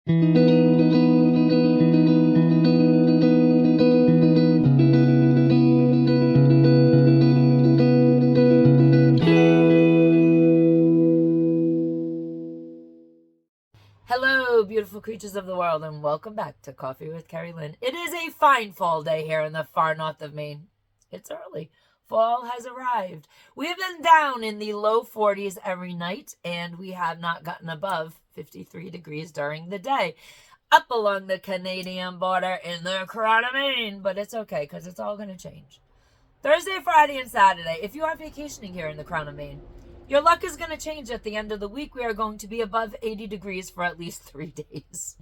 Hello, beautiful creatures of the world, and welcome back to Coffee with Kerri-Lynn. It is a fine fall day here in the far north of Maine. It's early. Fall has arrived. We have been down in the low 40s every night, and we have not gotten above 53 degrees during the day. Up along the Canadian border in the Crown of Maine, but it's okay because it's all going to change. Thursday, Friday, and Saturday, if you are vacationing here in the Crown of Maine, your luck is going to change at the end of the week. We are going to be above 80 degrees for at least 3 days.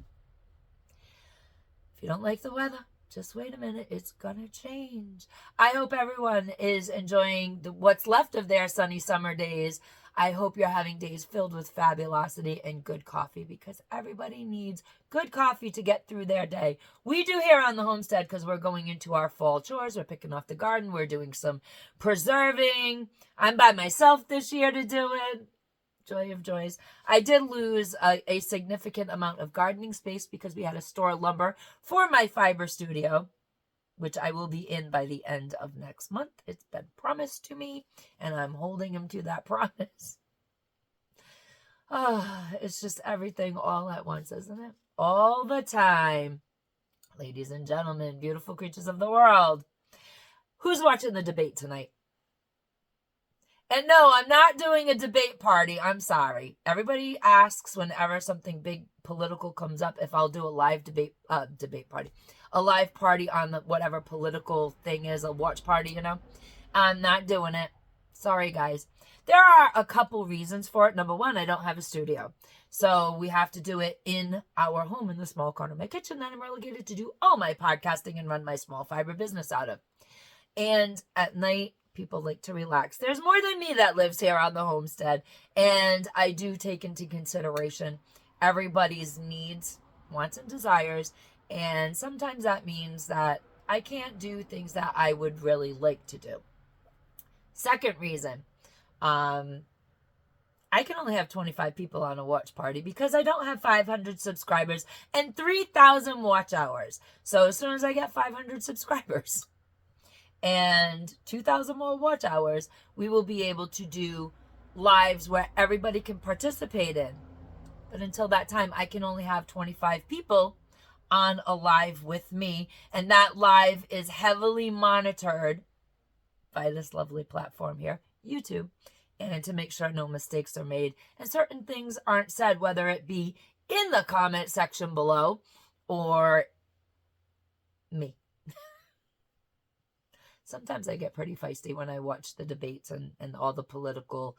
If you don't like the weather, just wait a minute. It's going to change. I hope everyone is enjoying what's left of their sunny summer days. I hope you're having days filled with fabulosity and good coffee, because everybody needs good coffee to get through their day. We do here on the homestead because we're going into our fall chores. We're picking off the garden. We're doing some preserving. I'm by myself this year to do it. Joy of joys. I did lose a significant amount of gardening space because we had to store lumber for my fiber studio, which I will be in by the end of next month. It's been promised to me, and I'm holding him to that promise. It's just everything all at once, isn't it? All the time. Ladies and gentlemen, beautiful creatures of the world, who's watching the debate tonight? And no, I'm not doing a debate party. I'm sorry. Everybody asks whenever something big political comes up if I'll do a live debate party. A live party on the whatever political thing is, a watch party, you know. I'm not doing it. Sorry, guys. There are a couple reasons for it. Number one, I don't have a studio. So we have to do it in our home in the small corner of my kitchen that I'm relegated to do all my podcasting and run my small fiber business out of. And at night, people like to relax. There's more than me that lives here on the homestead. And I do take into consideration everybody's needs, wants, and desires. And sometimes that means that I can't do things that I would really like to do. Second reason, I can only have 25 people on a watch party because I don't have 500 subscribers and 3,000 watch hours. So as soon as I get 500 subscribers and 2,000 more watch hours, we will be able to do lives where everybody can participate in. But until that time, I can only have 25 people on a live with me, and that live is heavily monitored by this lovely platform here, YouTube, and to make sure no mistakes are made and certain things aren't said, whether it be in the comment section below or me. Sometimes I get pretty feisty when I watch the debates and all the political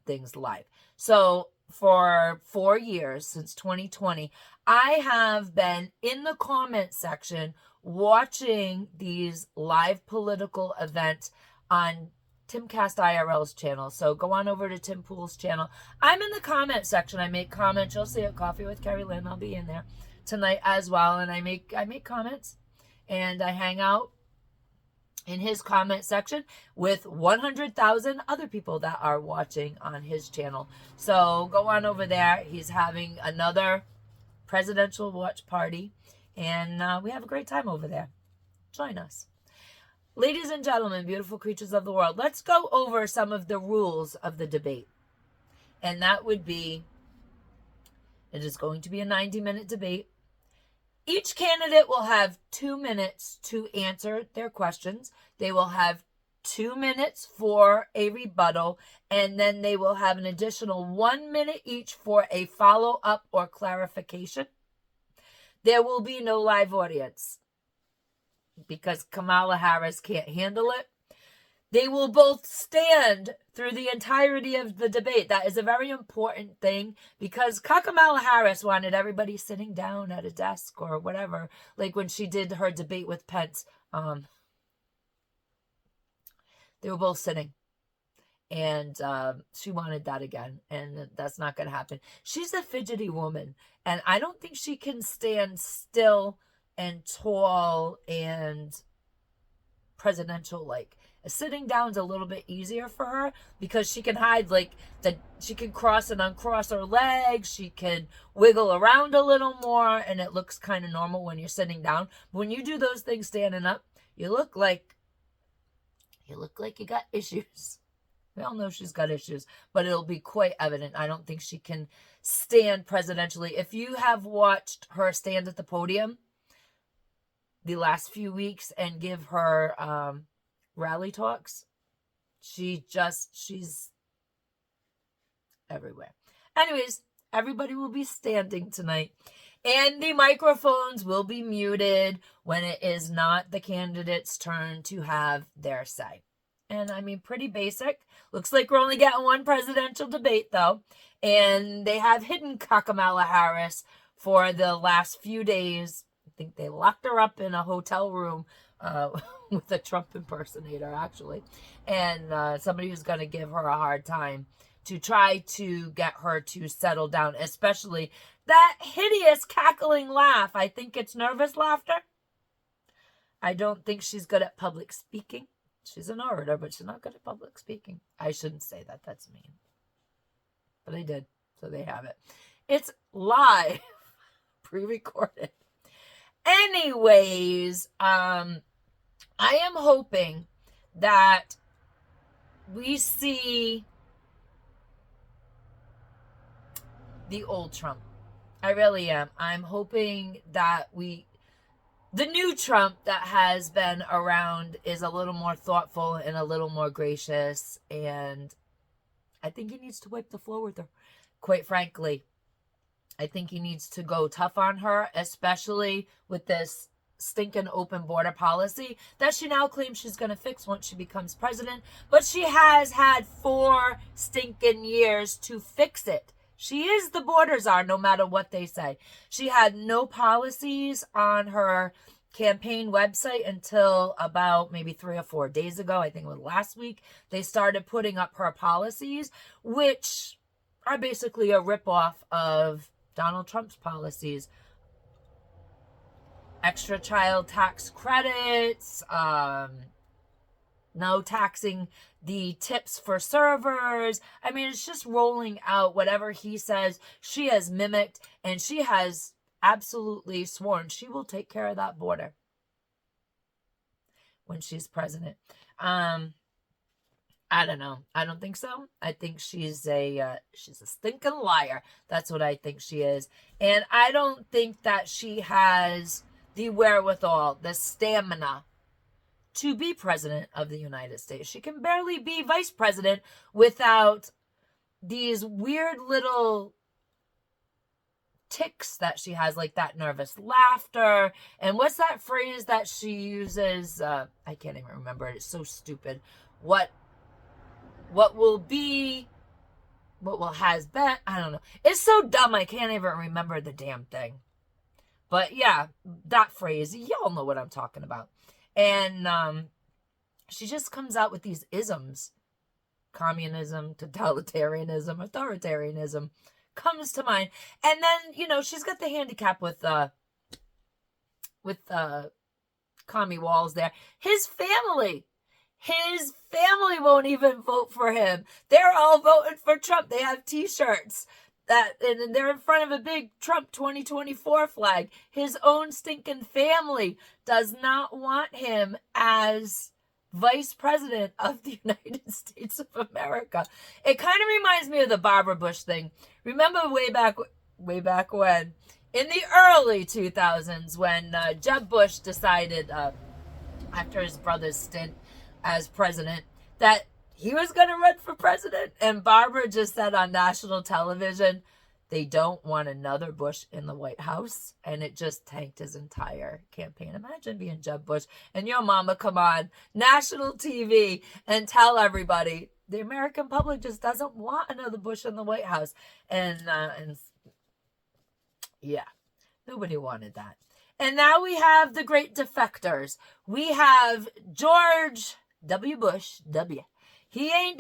things live. So for 4 years, since 2020, I have been in the comment section watching these live political events on Timcast IRL's channel. So go on over to Tim Pool's channel. I'm in the comment section. I make comments. You'll see it, Coffee with Kerri-Lynn. I'll be in there tonight as well. And I make comments and I hang out in his comment section with 100,000 other people that are watching on his channel. So go on over there. He's having another presidential watch party, and we have a great time over there. Join us. Ladies and gentlemen, beautiful creatures of the world, let's go over some of the rules of the debate. And that would be, it is going to be a 90-minute debate. Each candidate will have 2 minutes to answer their questions. They will have 2 minutes for a rebuttal, and then they will have an additional 1 minute each for a follow-up or clarification. There will be no live audience because Kamala Harris can't handle it. They will both stand through the entirety of the debate. That is a very important thing because Kamala Harris wanted everybody sitting down at a desk or whatever, like when she did her debate with Pence. They were both sitting, and she wanted that again, and that's not going to happen. She's a fidgety woman, and I don't think she can stand still and tall and presidential-like. Sitting down's a little bit easier for her because she can hide, she can cross and uncross her legs. She can wiggle around a little more, and it looks kind of normal when you're sitting down. But when you do those things standing up, you look like you got issues. We all know she's got issues, but it'll be quite evident. I don't think she can stand presidentially. If you have watched her stand at the podium the last few weeks and give her rally talks, she's everywhere. Anyways, everybody will be standing tonight, and the microphones will be muted when it is not the candidate's turn to have their say. And I mean, pretty basic. Looks like we're only getting one presidential debate, though. And they have hidden Kamala Harris for the last few days. I think they locked her up in a hotel room with a Trump impersonator, actually. And somebody who's going to give her a hard time to try to get her to settle down, especially that hideous cackling laugh. I think it's nervous laughter. I don't think she's good at public speaking. She's an orator, but she's not good at public speaking. I shouldn't say that. That's mean. But I did. So they have it. It's live. Pre-recorded. Anyways, I am hoping that we see the old Trump. I really am. I'm hoping that the new Trump that has been around is a little more thoughtful and a little more gracious. And I think he needs to wipe the floor with her. Quite frankly, I think he needs to go tough on her, especially with this stinking open border policy that she now claims she's going to fix once she becomes president. But she has had 4 stinking years to fix it. She is the border czar, no matter what they say. She had no policies on her campaign website until about maybe 3 or 4 days ago. I think it was last week. They started putting up her policies, which are basically a ripoff of Donald Trump's policies. Extra child tax credits, no taxing the tips for servers. I mean, it's just rolling out whatever he says. She has mimicked, and she has absolutely sworn she will take care of that border when she's president. I don't know. I don't think so. I think she's a stinking liar. That's what I think she is. And I don't think that she has the wherewithal, the stamina to be president of the United States. She can barely be vice president without these weird little tics that she has, like that nervous laughter. And what's that phrase that she uses? I can't even remember it. It's so stupid. What will be, what will has been, I don't know. It's so dumb I can't even remember the damn thing. But yeah, that phrase, y'all know what I'm talking about. And she just comes out with these isms. Communism, totalitarianism, authoritarianism comes to mind. And then, she's got the handicap with Commie Walls there. His family won't even vote for him. They're all voting for Trump. They have t-shirts and they're in front of a big Trump 2024 flag. His own stinking family does not want him as vice president of the United States of America. It kind of reminds me of the Barbara Bush thing. Remember way back when, in the early 2000s, when Jeb Bush decided, after his brother's stint as president, that he was going to run for president. And Barbara just said on national television, they don't want another Bush in the White House. And it just tanked his entire campaign. Imagine being Jeb Bush and your mama come on national TV and tell everybody the American public just doesn't want another Bush in the White House. And yeah, nobody wanted that. And now we have the great defectors. We have George W. Bush, W. He ain't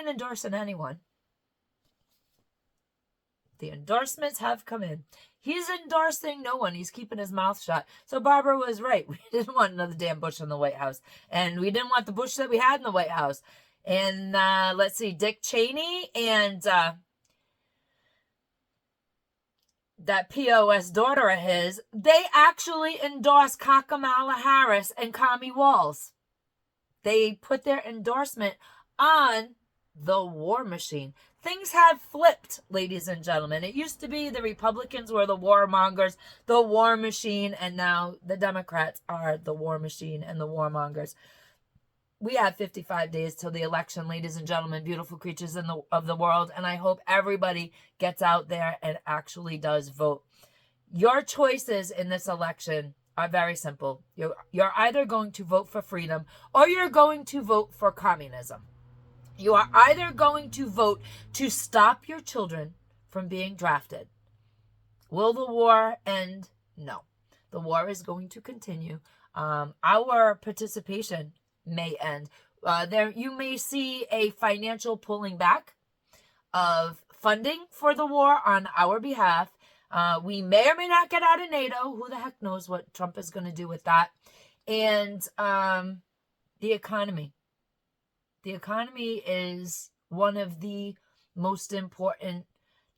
endorsing anyone. The endorsements have come in. He's endorsing no one. He's keeping his mouth shut. So Barbara was right. We didn't want another damn Bush in the White House. And we didn't want the Bush that we had in the White House. And let's see, Dick Cheney and that POS daughter of his, they actually endorsed Kamala Harris and Kami Walls. They put their endorsement on the war machine. Things have flipped, ladies and gentlemen. It used to be the Republicans were the warmongers, the war machine, and now the Democrats are the war machine and the warmongers. We have 55 days till the election, ladies and gentlemen, beautiful creatures of the world, and I hope everybody gets out there and actually does vote. Your choices in this election are very simple. You're either going to vote for freedom or you're going to vote for communism. You are either going to vote to stop your children from being drafted. Will the war end? No. The war is going to continue. Our participation may end. There, you may see a financial pulling back of funding for the war on our behalf. We may or may not get out of NATO. Who the heck knows what Trump is going to do with that? And the economy. The economy is one of the most important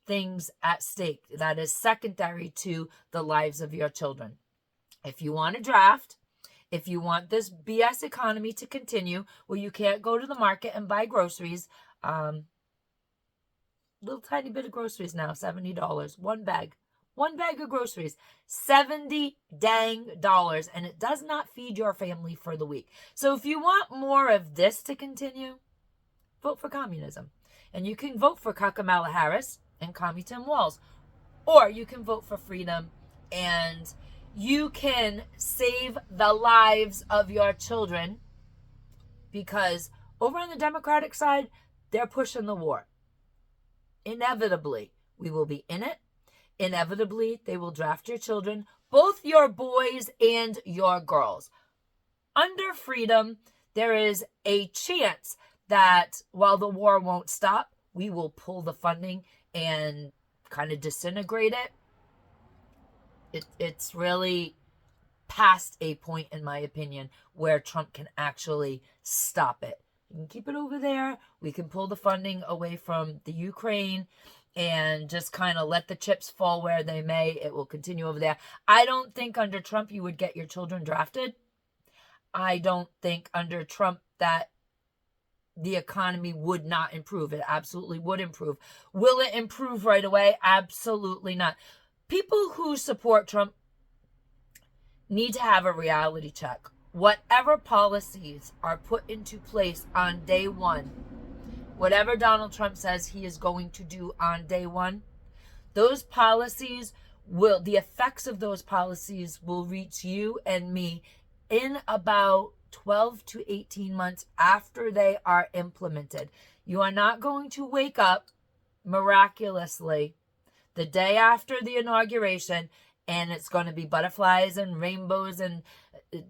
things at stake. That is secondary to the lives of your children. If you want to draft, if you want this BS economy to continue, where you can't go to the market and buy groceries, little tiny bit of groceries now, $70, one bag of groceries, $70 dang dollars, and it does not feed your family for the week. So if you want more of this to continue, vote for communism. And you can vote for Kamala Harris and Kami Walls, or you can vote for freedom, and you can save the lives of your children, because over on the Democratic side, they're pushing the war. Inevitably, we will be in it. Inevitably, they will draft your children, both your boys and your girls. Under freedom, there is a chance that while the war won't stop, we will pull the funding and kind of disintegrate it. It's really past a point, in my opinion, where Trump can actually stop it. We can keep it over there. We can pull the funding away from the Ukraine and just kind of let the chips fall where they may. It will continue over there. I don't think under Trump you would get your children drafted. I don't think under Trump that the economy would not improve. It absolutely would improve. Will it improve right away? Absolutely not. People who support Trump need to have a reality check. Whatever policies are put into place on day one, whatever Donald Trump says he is going to do on day one, those policies will, the effects of those policies will reach you and me in about 12 to 18 months after they are implemented. You are not going to wake up miraculously the day after the inauguration and it's going to be butterflies and rainbows and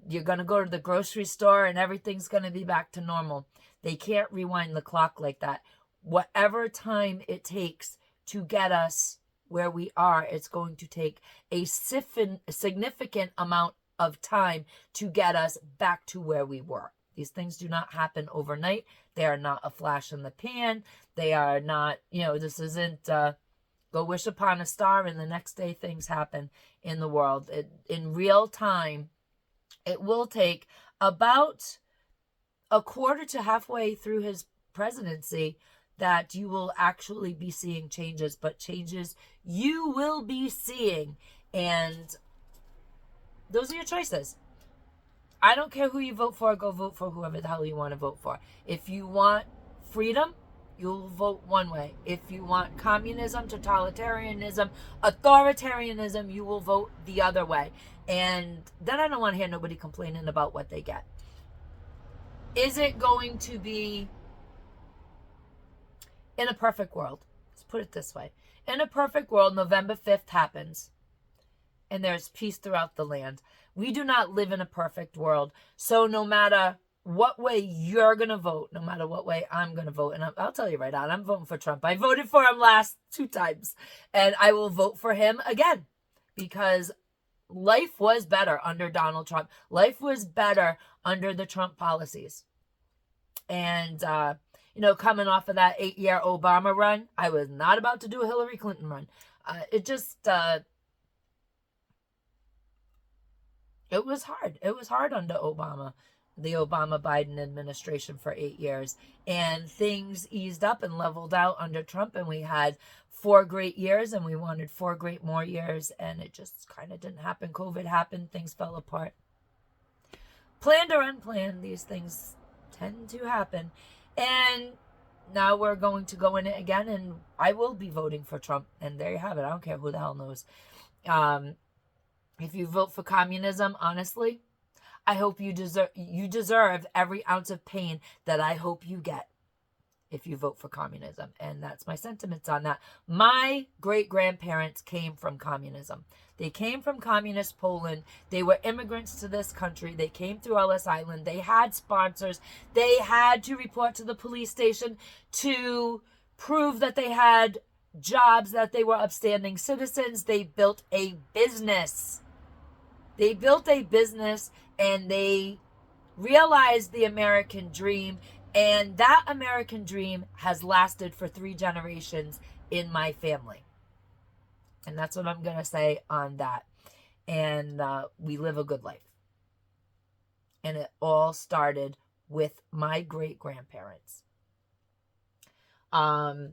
you're going to go to the grocery store and everything's going to be back to normal. They can't rewind the clock like that. Whatever time it takes to get us where we are, it's going to take a significant amount of time to get us back to where we were. These things do not happen overnight. They are not a flash in the pan. They are not, this isn't go wish upon a star and the next day things happen in the world. In real time, it will take about a quarter to halfway through his presidency that you will actually be seeing changes, but changes you will be seeing. And those are your choices. I don't care who you vote for. Go vote for whoever the hell you want to vote for. If you want freedom, you'll vote one way. If you want communism, totalitarianism, authoritarianism, you will vote the other way. And then I don't want to hear nobody complaining about what they get. Is it going to be in a perfect world? Let's put it this way. In a perfect world, November 5th happens and there's peace throughout the land. We do not live in a perfect world. So no matter what way you're going to vote, no matter what way I'm going to vote, and I'll tell you I'm voting for Trump. I voted for him last 2 times, and I will vote for him again. because life was better under Donald Trump. Life was better under the Trump policies. And, coming off of that 8-year Obama run, I was not about to do a Hillary Clinton run. It was hard. It was hard under Obama, the Obama-Biden administration for 8 years. And things eased up and leveled out under Trump, and we had 4 great years, and we wanted 4 great more years, and it just kind of didn't happen. COVID happened. Things fell apart. Planned or unplanned, these things tend to happen. And now we're going to go in it again, and I will be voting for Trump. And there you have it. I don't care who the hell knows. If you vote for communism, honestly, I hope you deserve every ounce of pain that I hope you get if you vote for communism. And that's my sentiments on that. My great-grandparents came from communism. They came from communist Poland. They were immigrants to this country. They came through Ellis Island. They had sponsors. They had to report to the police station to prove that they had jobs, that they were upstanding citizens. They built a business. They built a business, and they realized the American dream. And that American dream has lasted for 3 generations in my family. And that's what I'm going to say on that. And we live a good life. And it all started with my great-grandparents. I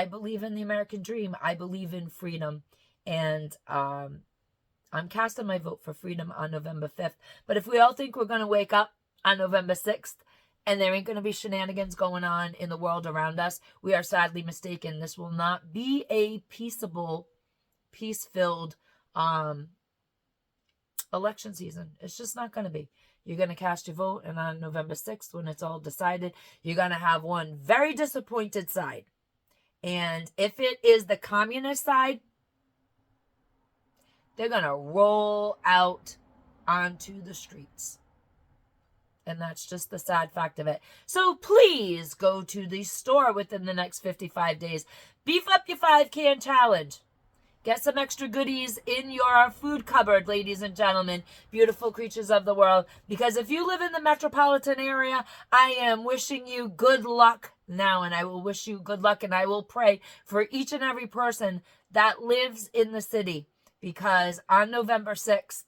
believe in the American dream. I believe in freedom. And I'm casting my vote for freedom on November 5th. But if we all think we're going to wake up on November 6th, and there ain't going to be shenanigans going on in the world around us, we are sadly mistaken. This will not be a peaceable, peace-filled election season. It's just not going to be. You're going to cast your vote, and on November 6th, when it's all decided, you're going to have one very disappointed side. And if it is the communist side, they're going to roll out onto the streets. And that's just the sad fact of it. So please go to the store within the next 55 days. Beef up your 5-can challenge. Get some extra goodies in your food cupboard, ladies and gentlemen, beautiful creatures of the world. Because if you live in the metropolitan area, I am wishing you good luck now. And I will wish you good luck. And I will pray for each and every person that lives in the city. Because on November 6th,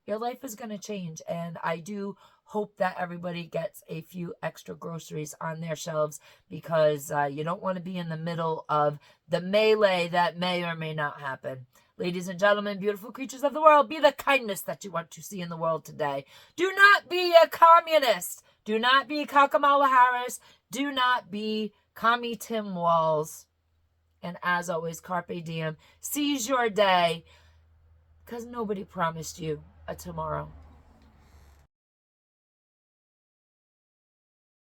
your life is going to change. And I do hope that everybody gets a few extra groceries on their shelves, because you don't want to be in the middle of the melee that may or may not happen. Ladies and gentlemen, beautiful creatures of the world, be the kindness that you want to see in the world today. Do not be a communist. Do not be Kamala Harris. Do not be Commie Tim Walz. And as always, Carpe Diem. Seize your day, because nobody promised you a tomorrow.